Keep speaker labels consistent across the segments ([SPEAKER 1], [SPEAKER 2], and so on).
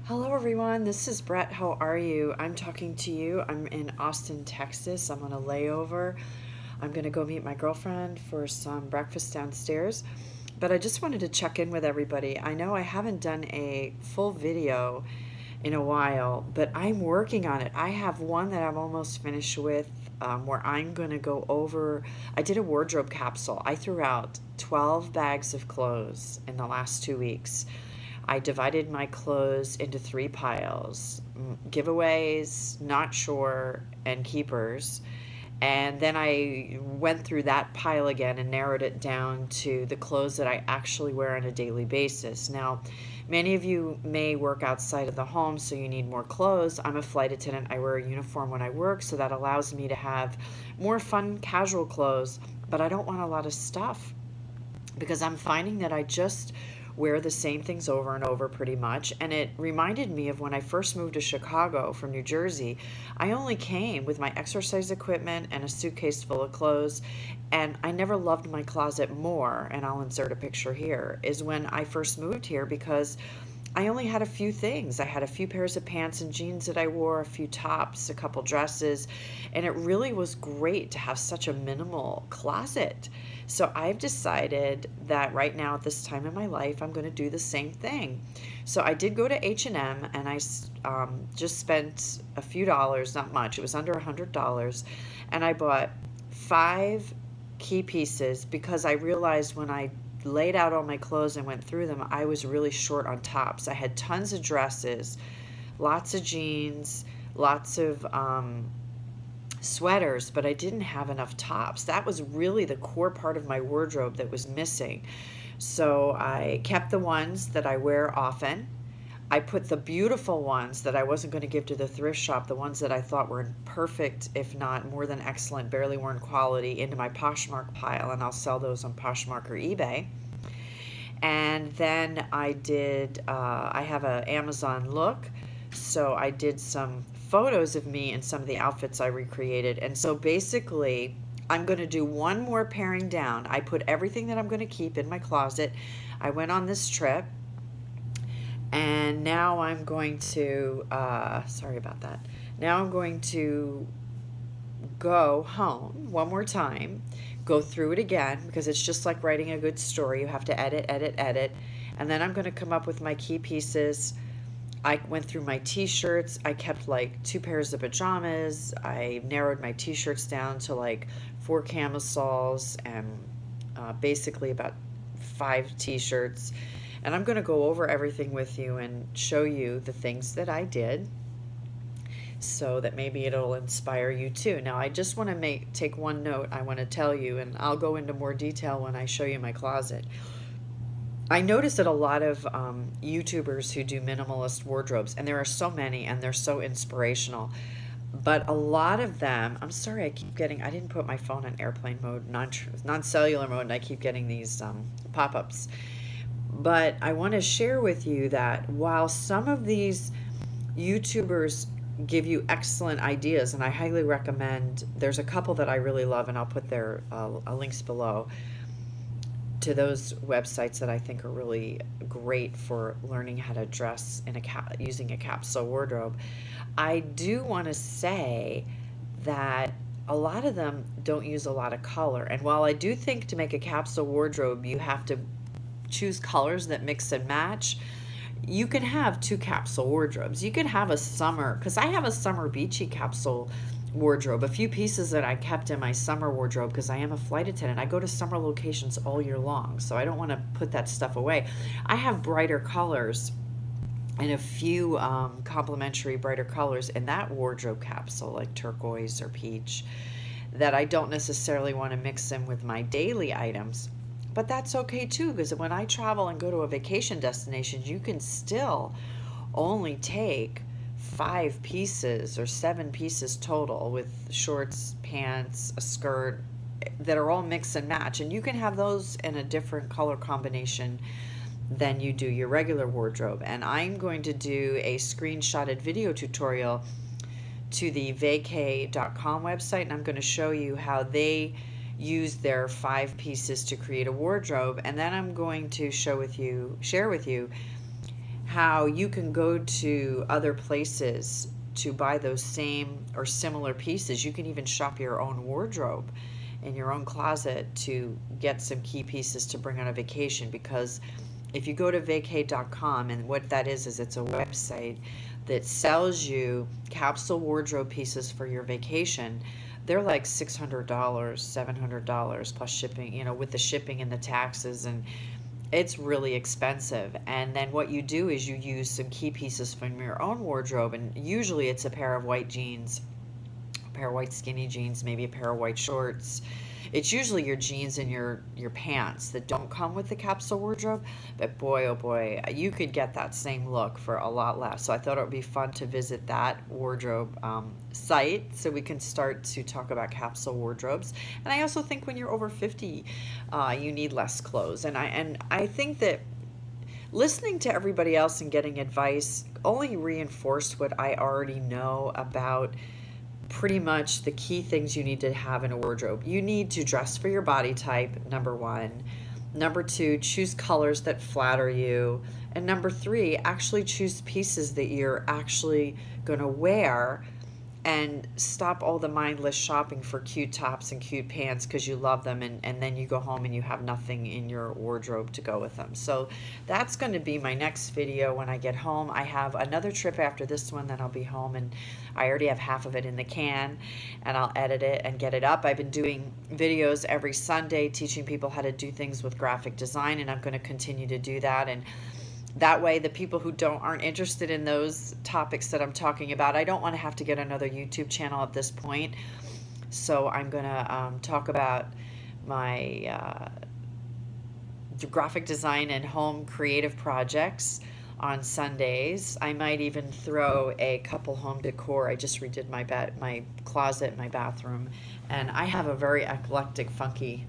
[SPEAKER 1] Hello, everyone. This is Brett. How are you? I'm talking to you. I'm in Austin, Texas. I'm on a layover. I'm going to go meet my girlfriend for some breakfast downstairs. But I just wanted to check in with everybody. I know I haven't done a full video in a while, but I'm working on it. I have one that I'm almost finished with where I'm going to go over. I did a wardrobe capsule. I threw out 12 bags of clothes in the last 2 weeks. I divided my clothes into three piles: giveaways, not sure, and keepers. And then I went through that pile again and narrowed it down to the clothes that I actually wear on a daily basis. Now, many of you may work outside of the home, so you need more clothes. I'm a flight attendant. I wear a uniform when I work, so that allows me to have more fun, casual clothes, but I don't want a lot of stuff because I'm finding that I just wear the same things over and over pretty much. And it reminded me of when I first moved to Chicago from New Jersey. I only came with my exercise equipment and a suitcase full of clothes. And I never loved my closet more, and I'll insert a picture here, is when I first moved here because I only had a few things. I had a few pairs of pants and jeans that I wore, a few tops, a couple dresses, and it really was great to have such a minimal closet. So I've decided that right now at this time in my life, I'm going to do the same thing. So I did go to H&M and I just spent a few dollars, not much. It was under $100, and I bought 5 key pieces because I realized when I laid out all my clothes and went through them, I was really short on tops. I had tons of dresses, lots of jeans, lots of sweaters, but I didn't have enough tops. That was really the core part of my wardrobe that was missing. So I kept the ones that I wear often. I put the beautiful ones that I wasn't going to give to the thrift shop, the ones that I thought were perfect, if not more than excellent, barely worn quality, into my Poshmark pile, and I'll sell those on Poshmark or eBay. And then I have an Amazon look, so I did some photos of me and some of the outfits I recreated. And so basically, I'm going to do one more paring down. I put everything that I'm going to keep in my closet. I went on this trip, and now I'm going to, sorry about that. Now I'm going to go home one more time, go through it again, because it's just like writing a good story. You have to edit, edit, edit. And then I'm going to come up with my key pieces. I went through my t-shirts. I kept like 2 pairs of pajamas. I narrowed my t-shirts down to like 4 camisoles and basically about 5 t-shirts. And I'm going to go over everything with you and show you the things that I did so that maybe it'll inspire you too. Now, I just want to take one note I want to tell you, and I'll go into more detail when I show you my closet. I notice that a lot of YouTubers who do minimalist wardrobes, and there are so many, and they're so inspirational, but a lot of them, I'm sorry, I didn't put my phone on airplane mode, non-cellular mode, and I keep getting these pop-ups. But I want to share with you that while some of these YouTubers give you excellent ideas, and I highly recommend, there's a couple that I really love, and I'll put their links below to those websites that I think are really great for learning how to dress in using a capsule wardrobe. I do want to say that a lot of them don't use a lot of color, and while I do think to make a capsule wardrobe you have to choose colors that mix and match, you can have 2 capsule wardrobes. You can have a summer, because I have a summer beachy capsule wardrobe, a few pieces that I kept in my summer wardrobe because I am a flight attendant. I go to summer locations all year long, so I don't want to put that stuff away. I have brighter colors and a few complementary brighter colors in that wardrobe capsule, like turquoise or peach, that I don't necessarily want to mix in with my daily items. But that's okay too, because when I travel and go to a vacation destination, you can still only take 5 pieces or 7 pieces total, with shorts, pants, a skirt, that are all mix and match. And you can have those in a different color combination than you do your regular wardrobe. And I'm going to do a screenshotted video tutorial to the vacay.com website, and I'm going to show you how they use their 5 pieces to create a wardrobe. And then I'm going to share with you how you can go to other places to buy those same or similar pieces. You can even shop your own wardrobe in your own closet to get some key pieces to bring on a vacation, because if you go to vacay.com, and what that is it's a website that sells you capsule wardrobe pieces for your vacation. They're like $600, $700 plus shipping, with the shipping and the taxes, and it's really expensive. And then what you do is you use some key pieces from your own wardrobe, and usually it's a pair of white jeans, a pair of white skinny jeans, maybe a pair of white shorts. It's usually your jeans and your pants that don't come with the capsule wardrobe, but boy, oh boy, you could get that same look for a lot less. So I thought it would be fun to visit that wardrobe site so we can start to talk about capsule wardrobes. And I also think when you're over 50, you need less clothes. And I think that listening to everybody else and getting advice only reinforced what I already know about pretty much the key things you need to have in a wardrobe. You need to dress for your body type, number one. Number two, choose colors that flatter you. And number three, actually choose pieces that you're actually going to wear, and stop all the mindless shopping for cute tops and cute pants because you love them, and then you go home and you have nothing in your wardrobe to go with them. So that's going to be my next video when I get home. I have another trip after this one, then I'll be home, and I already have half of it in the can, and I'll edit it and get it up. I've been doing videos every Sunday teaching people how to do things with graphic design, and I'm going to continue to do that. And that way, the people who aren't interested in those topics that I'm talking about, I don't want to have to get another YouTube channel at this point. So I'm going to talk about my graphic design and home creative projects on Sundays. I might even throw a couple home decor. I just redid my closet, my bathroom, and I have a very eclectic, funky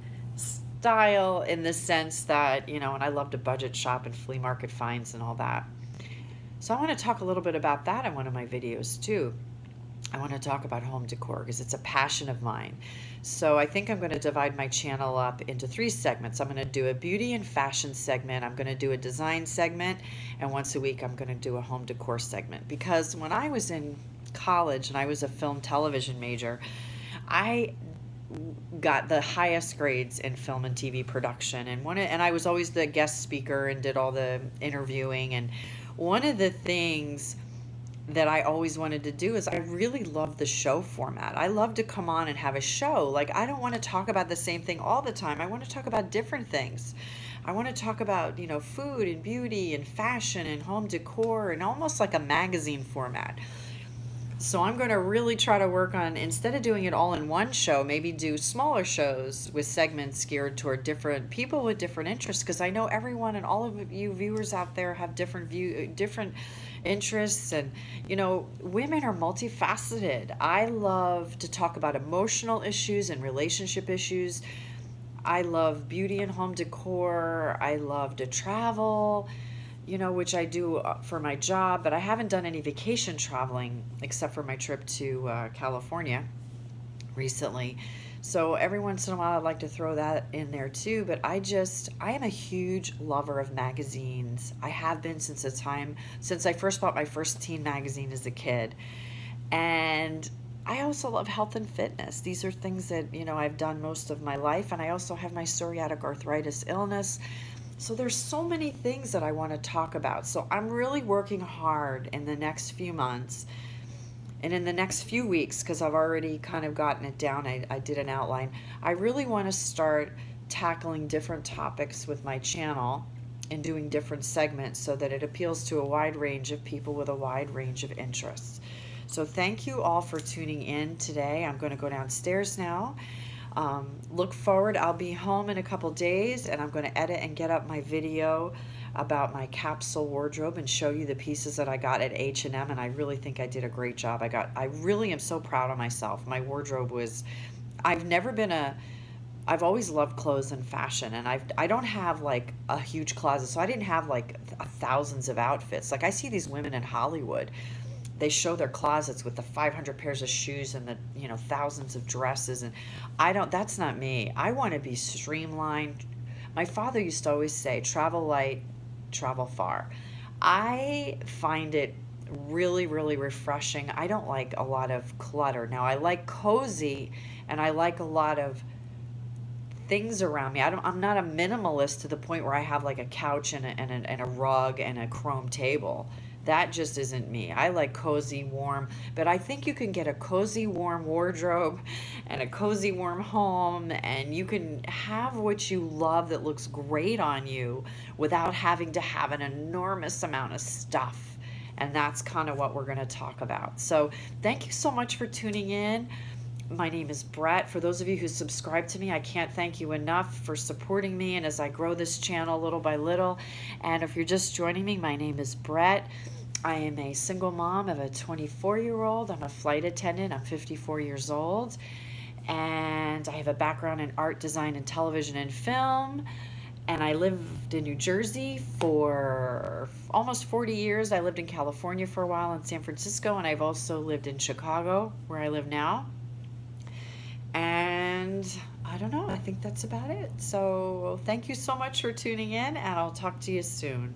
[SPEAKER 1] style in the sense that, and I love to budget shop and flea market finds and all that. So I want to talk a little bit about that in one of my videos too. I want to talk about home decor because it's a passion of mine. So I think I'm going to divide my channel up into 3 segments. I'm going to do a beauty and fashion segment, I'm going to do a design segment, and once a week I'm going to do a home decor segment. Because when I was in college and I was a film television major, I got the highest grades in film and TV production, and I was always the guest speaker and did all the interviewing. And one of the things that I always wanted to do is I really love the show format. I love to come on and have a show. Like, I don't want to talk about the same thing all the time. I want to talk about different things. I want to talk about, food and beauty and fashion and home decor, and almost like a magazine format. So I'm going to really try to work on, instead of doing it all in one show, maybe do smaller shows with segments geared toward different people with different interests, because I know everyone and all of you viewers out there have different interests, and women are multifaceted. I love to talk about emotional issues and relationship issues. I love beauty and home decor. I love to travel, which I do for my job, but I haven't done any vacation traveling except for my trip to California recently. So every once in a while I'd like to throw that in there too, but I am a huge lover of magazines. I have been since I first bought my first teen magazine as a kid. And I also love health and fitness. These are things that, I've done most of my life, and I also have my psoriatic arthritis illness. So there's so many things that I want to talk about. So I'm really working hard in the next few months and in the next few weeks, because I've already kind of gotten it down. I did an outline. I really want to start tackling different topics with my channel and doing different segments so that it appeals to a wide range of people with a wide range of interests. So thank you all for tuning in today. I'm going to go downstairs now. Look forward, I'll be home in a couple days, and I'm going to edit and get up my video about my capsule wardrobe and show you the pieces that I got at H&M, and I really think I did a great job. I really am so proud of myself. My wardrobe was, I've always loved clothes and fashion, and I don't have like a huge closet, so I didn't have like thousands of outfits. Like, I see these women in Hollywood, they show their closets with the 500 pairs of shoes and the thousands of dresses, and that's not me. I want to be streamlined. My father used to always say, travel light, travel far. I find it really, really refreshing. I don't like a lot of clutter. Now, I like cozy and I like a lot of things around me. I'm not a minimalist to the point where I have like a couch and a rug and a chrome table. That just isn't me. I like cozy, warm, but I think you can get a cozy, warm wardrobe and a cozy, warm home, and you can have what you love that looks great on you without having to have an enormous amount of stuff. And that's kind of what we're going to talk about. So, thank you so much for tuning in. My name is Brett. For those of you who subscribe to me, I can't thank you enough for supporting me and as I grow this channel little by little. And if you're just joining me, my name is Brett. I am a single mom of a 24-year-old. I'm a flight attendant. I'm 54 years old. And I have a background in art, design, and television and film. And I lived in New Jersey for almost 40 years. I lived in California for a while, in San Francisco, and I've also lived in Chicago, where I live now. And I don't know, I think that's about it. So thank you so much for tuning in, and I'll talk to you soon.